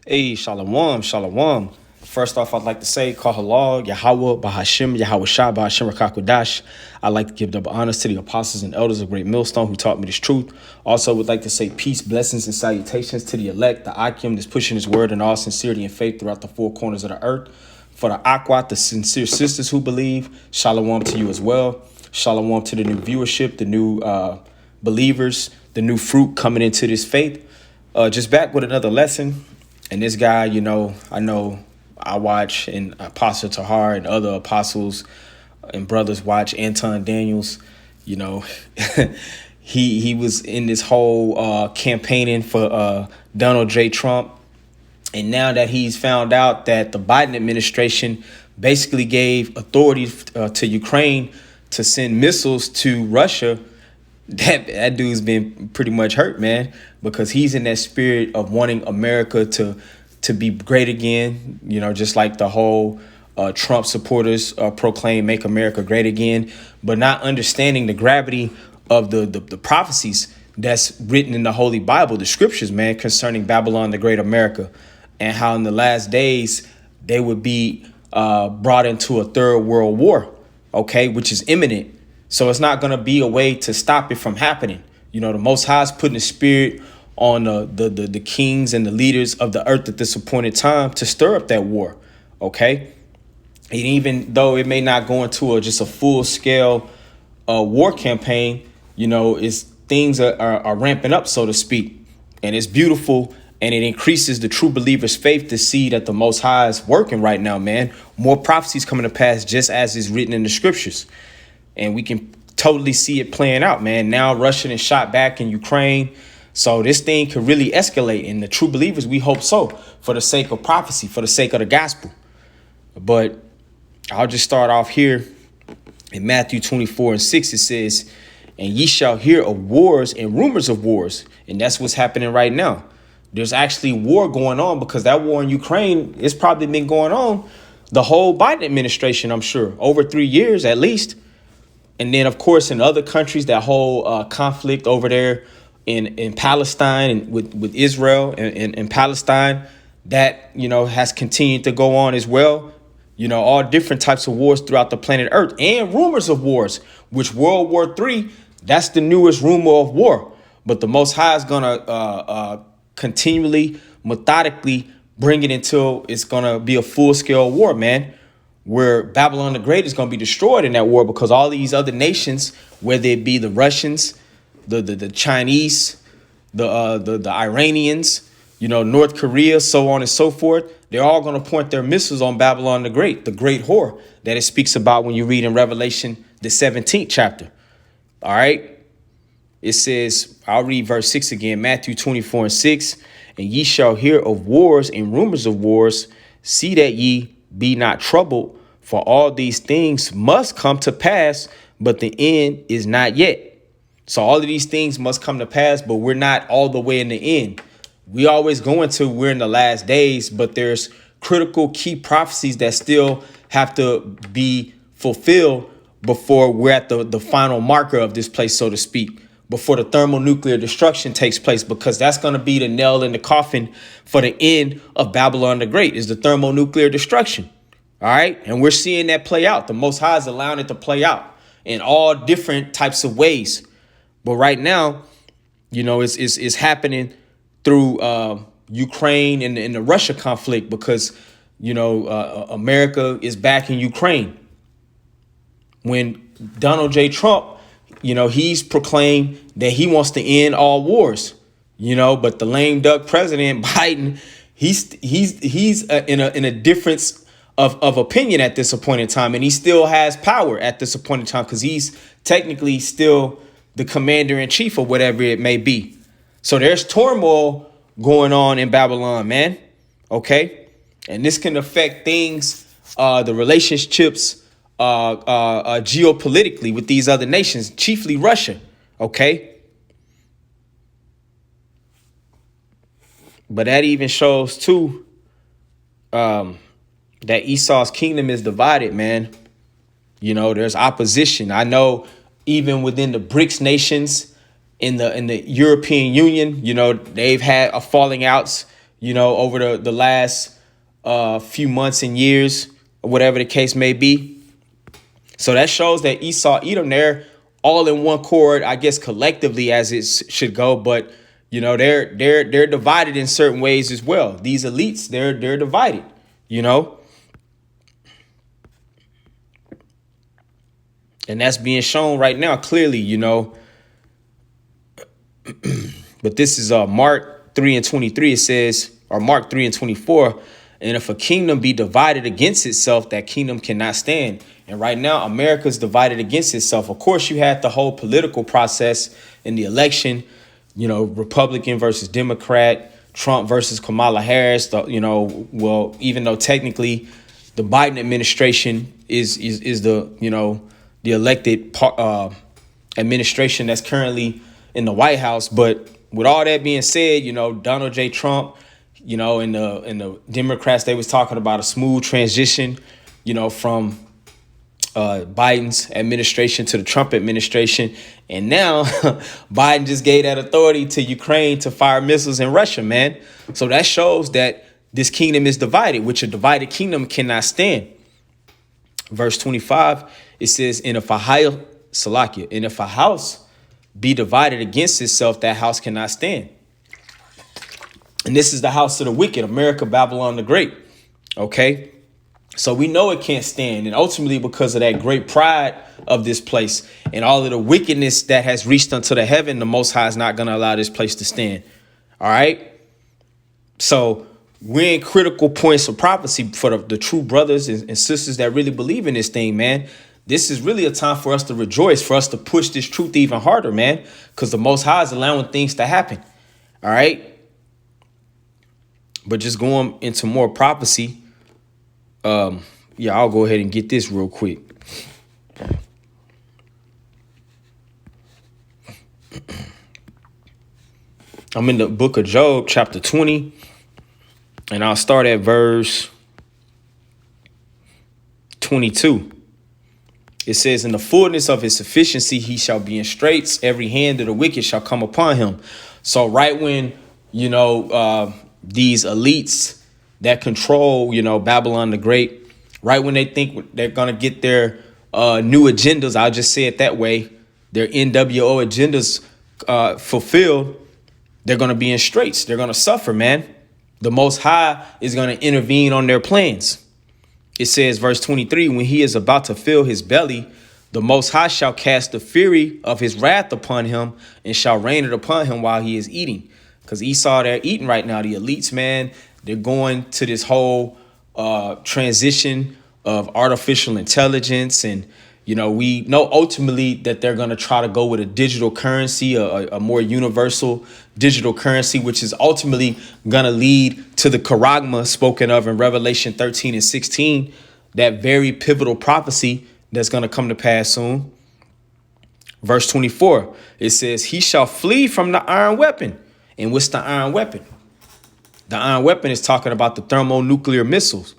Hey, Shalom, Shalom. First off, I'd like to say, Kahalal, Yahweh, Bahashim, Yahweh Shah, Bahashim Rakakwadash. I'd like to give double honors to the apostles and elders of Great Millstone who taught me this truth. Also, would like to say peace, blessings, and salutations to the elect, the Akim that's pushing his word in all sincerity and faith throughout the four corners of the earth. For the Akwat, the sincere sisters who believe, Shalom to you as well. Shalom to the new viewership, the new believers, the new fruit coming into this faith. Just back with another lesson. And this guy, I know I watch, and Apostle Tahar and other apostles and brothers watch Anton Daniels. He was in this whole campaigning for Donald J. Trump. And now that he's found out that the Biden administration basically gave authority to Ukraine to send missiles to Russia, that dude's been pretty much hurt, man, because he's in that spirit of wanting America to be great again, just like the whole Trump supporters proclaim "Make America Great Again," but not understanding the gravity of the prophecies that's written in the Holy Bible, the scriptures, man, concerning Babylon, the Great America, and how in the last days they would be brought into a third world war, okay, which is imminent. So it's not going to be a way to stop it from happening. The Most High is putting the spirit on the kings and the leaders of the earth at this appointed time to stir up that war, okay? And even though it may not go into just a full-scale war campaign, things are ramping up, so to speak. And it's beautiful, and it increases the true believer's faith to see that the Most High is working right now, man. More prophecies coming to pass just as is written in the scriptures. And we can totally see it playing out, man. Now Russia is shot back in Ukraine. So this thing could really escalate. And the true believers, we hope so, for the sake of prophecy, for the sake of the gospel. But I'll just start off here in Matthew 24:6. It says, "And ye shall hear of wars and rumors of wars." And that's what's happening right now. There's actually war going on because that war in Ukraine, it's probably been going on the whole Biden administration, I'm sure, over 3 years at least. And then, of course, in other countries, that whole conflict over there in Palestine and with Israel and Palestine, that, has continued to go on as well. All different types of wars throughout the planet Earth and rumors of wars, which World War III, that's the newest rumor of war. But the Most High is going to continually, methodically bring it until it's going to be a full scale war, man, where Babylon the Great is going to be destroyed in that war because all these other nations, whether it be the Russians, the Chinese, the Iranians, North Korea, so on and so forth, they're all going to point their missiles on Babylon the great whore that it speaks about when you read in Revelation, the 17th chapter. All right. It says, I'll read verse 6 again, Matthew 24:6, "And ye shall hear of wars and rumors of wars. See that ye be not troubled, for all these things must come to pass, but the end is not yet." So all of these things must come to pass, but we're not all the way in the end. We always go into we're in the last days, but there's critical key prophecies that still have to be fulfilled before we're at the final marker of this place, so to speak, before the thermonuclear destruction takes place, because that's going to be the nail in the coffin for the end of Babylon the Great, is the thermonuclear destruction. All right. And we're seeing that play out. The Most High is allowing it to play out in all different types of ways. But right now, it's happening through Ukraine and the Russia conflict because, America is back in Ukraine. When Donald J. Trump, he's proclaimed that he wants to end all wars, but the lame duck president Biden, he's in a difference of opinion at this appointed time. And he still has power at this appointed time because he's technically still the commander in chief or whatever it may be. So there's turmoil going on in Babylon, man. OK, and this can affect things, the relationships geopolitically with these other nations, chiefly Russia. OK, but that even shows, too, that Esau's kingdom is divided, man. There's opposition. I know even within the BRICS nations in the European Union, they've had a falling outs, over the last few months and years, or whatever the case may be. So that shows that Esau, Edom, they're all in one chord, I guess, collectively as it should go. But they're divided in certain ways as well. These elites, they're divided. And that's being shown right now clearly. But this is Mark 3:23. It says, or Mark 3:24. And if a kingdom be divided against itself, that kingdom cannot stand. And right now, America's divided against itself. Of course, you had the whole political process in the election, Republican versus Democrat, Trump versus Kamala Harris. Well, even though technically the Biden administration is the elected administration that's currently in the White House. But with all that being said, Donald J. Trump, and the Democrats, they was talking about a smooth transition, from Biden's administration to the Trump administration. And now Biden just gave that authority to Ukraine to fire missiles in Russia, man. So that shows that this kingdom is divided, which a divided kingdom cannot stand. Verse 25, it says, and if a house be divided against itself, that house cannot stand. And this is the house of the wicked, America, Babylon the Great. Okay, so we know it can't stand. And ultimately, because of that great pride of this place and all of the wickedness that has reached unto the heaven, the Most High is not going to allow this place to stand. All right. So we're in critical points of prophecy for the true brothers and sisters that really believe in this thing, man. This is really a time for us to rejoice, for us to push this truth even harder, man, because the Most High is allowing things to happen. All right. But just going into more prophecy. I'll go ahead and get this real quick. I'm in the book of Job, chapter 20, and I'll start at verse 22. It says, in the fullness of his sufficiency, he shall be in straits. Every hand of the wicked shall come upon him. So right when, these elites that control, Babylon the Great, right when they think they're going to get their new agendas, I'll just say it that way, their NWO agendas fulfilled, they're going to be in straits. They're going to suffer, man. The Most High is going to intervene on their plans. It says, verse 23, when he is about to fill his belly, the Most High shall cast the fury of his wrath upon him and shall rain it upon him while he is eating. Because Esau, they're eating right now. The elites, man, they're going to this whole transition of artificial intelligence. And, we know ultimately that they're going to try to go with a digital currency, a more universal digital currency, which is ultimately going to lead to the charagma spoken of in Revelation 13 and 16, that very pivotal prophecy that's going to come to pass soon. Verse 24, it says, he shall flee from the iron weapon. And what's the iron weapon? The iron weapon is talking about the thermonuclear missiles,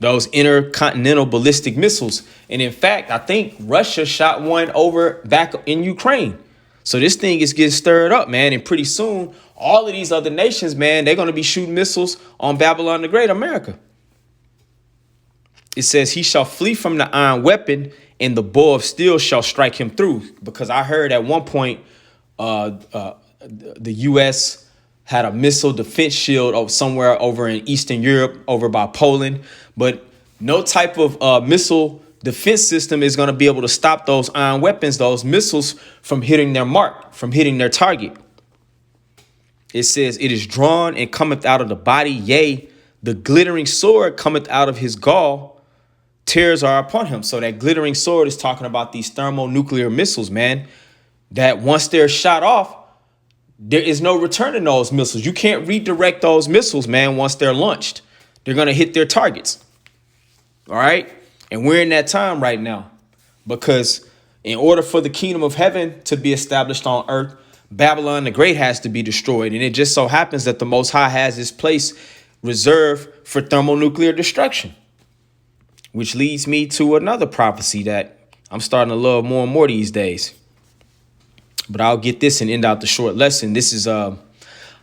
those intercontinental ballistic missiles. And in fact, I think Russia shot one over back in Ukraine. So this thing is getting stirred up, man. And pretty soon, all of these other nations, man, they're going to be shooting missiles on Babylon the Great, America. It says he shall flee from the iron weapon and the bow of steel shall strike him through. Because I heard at one point, the U.S. had a missile defense shield somewhere over in Eastern Europe, over by Poland. But no type of missile defense system is going to be able to stop those iron weapons, those missiles, from hitting their mark, from hitting their target. It says, it is drawn and cometh out of the body. Yea, the glittering sword cometh out of his gall. Tears are upon him. So that glittering sword is talking about these thermonuclear missiles, man, that once they're shot off, there is no returning those missiles. You can't redirect those missiles, man, once they're launched. They're going to hit their targets. All right. And we're in that time right now because in order for the kingdom of heaven to be established on earth, Babylon the Great has to be destroyed. And it just so happens that the Most High has this place reserved for thermonuclear destruction, which leads me to another prophecy that I'm starting to love more and more these days. But I'll get this and end out the short lesson. This is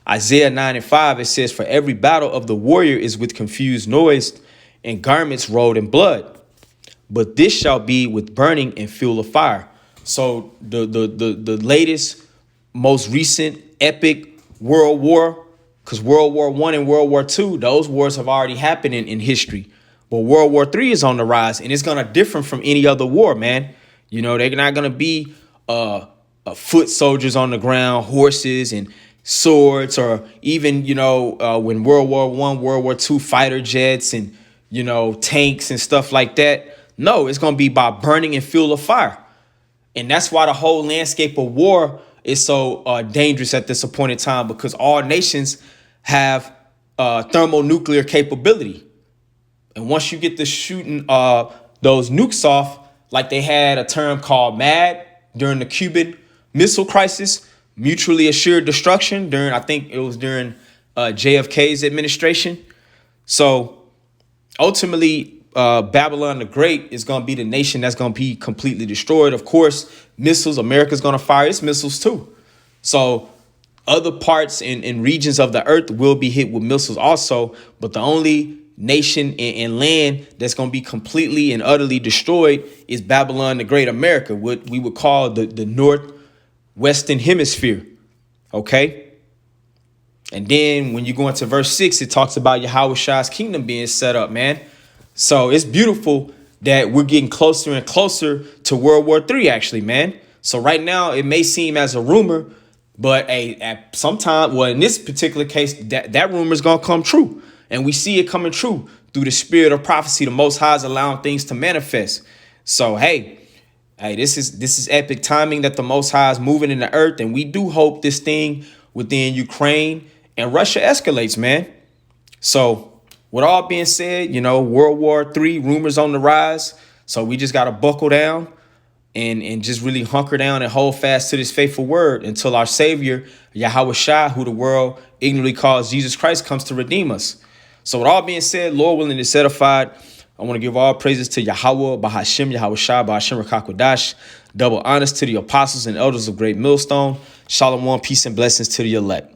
Isaiah 9:5, it says, for every battle of the warrior is with confused noise and garments rolled in blood. But this shall be with burning and fuel of fire. So the latest, most recent epic world war, because World War I and World War II, those wars have already happened in history. But World War III is on the rise, and it's gonna differ from any other war, man. You know, they're not gonna be foot soldiers on the ground, horses and swords, or even, you know, when World War I, World War II, fighter jets and, you know, tanks and stuff like that. No, it's going to be by burning and fuel of fire. And that's why the whole landscape of war is so dangerous at this appointed time, because all nations have thermonuclear capability. And once you get to shooting those nukes off, like they had a term called MAD during the Cuban Missile Crisis, mutually assured destruction, during, I think it was during JFK's administration. So ultimately, Babylon the Great is going to be the nation that's going to be completely destroyed. Of course, missiles, America's going to fire its missiles too. So other parts and regions of the earth will be hit with missiles also. But the only nation and land that's going to be completely and utterly destroyed is Babylon the Great, America, what we would call the Northwestern Hemisphere. Okay. And then when you go into verse 6, it talks about Yahweh Shai's kingdom being set up, man. So it's beautiful that we're getting closer and closer to World War III, actually, man. So right now, it may seem as a rumor, but at some time, well, in this particular case, that rumor is going to come true. And we see it coming true through the spirit of prophecy. The Most High is allowing things to manifest. So, hey, this is epic timing that the Most High is moving in the earth. And we do hope this thing within Ukraine and Russia escalates, man. So with all being said, you know, World War III rumors on the rise. So we just got to buckle down and just really hunker down and hold fast to this faithful word until our Savior, Yahweh Shai, who the world ignorantly calls Jesus Christ, comes to redeem us. So with all being said, Lord willing and certified, I want to give all praises to Yahweh, Bahashem, Yahweh Shai, Bahashem Rakakwadash. Double honors to the apostles and elders of Great Millstone. Shalom, peace and blessings to the elect.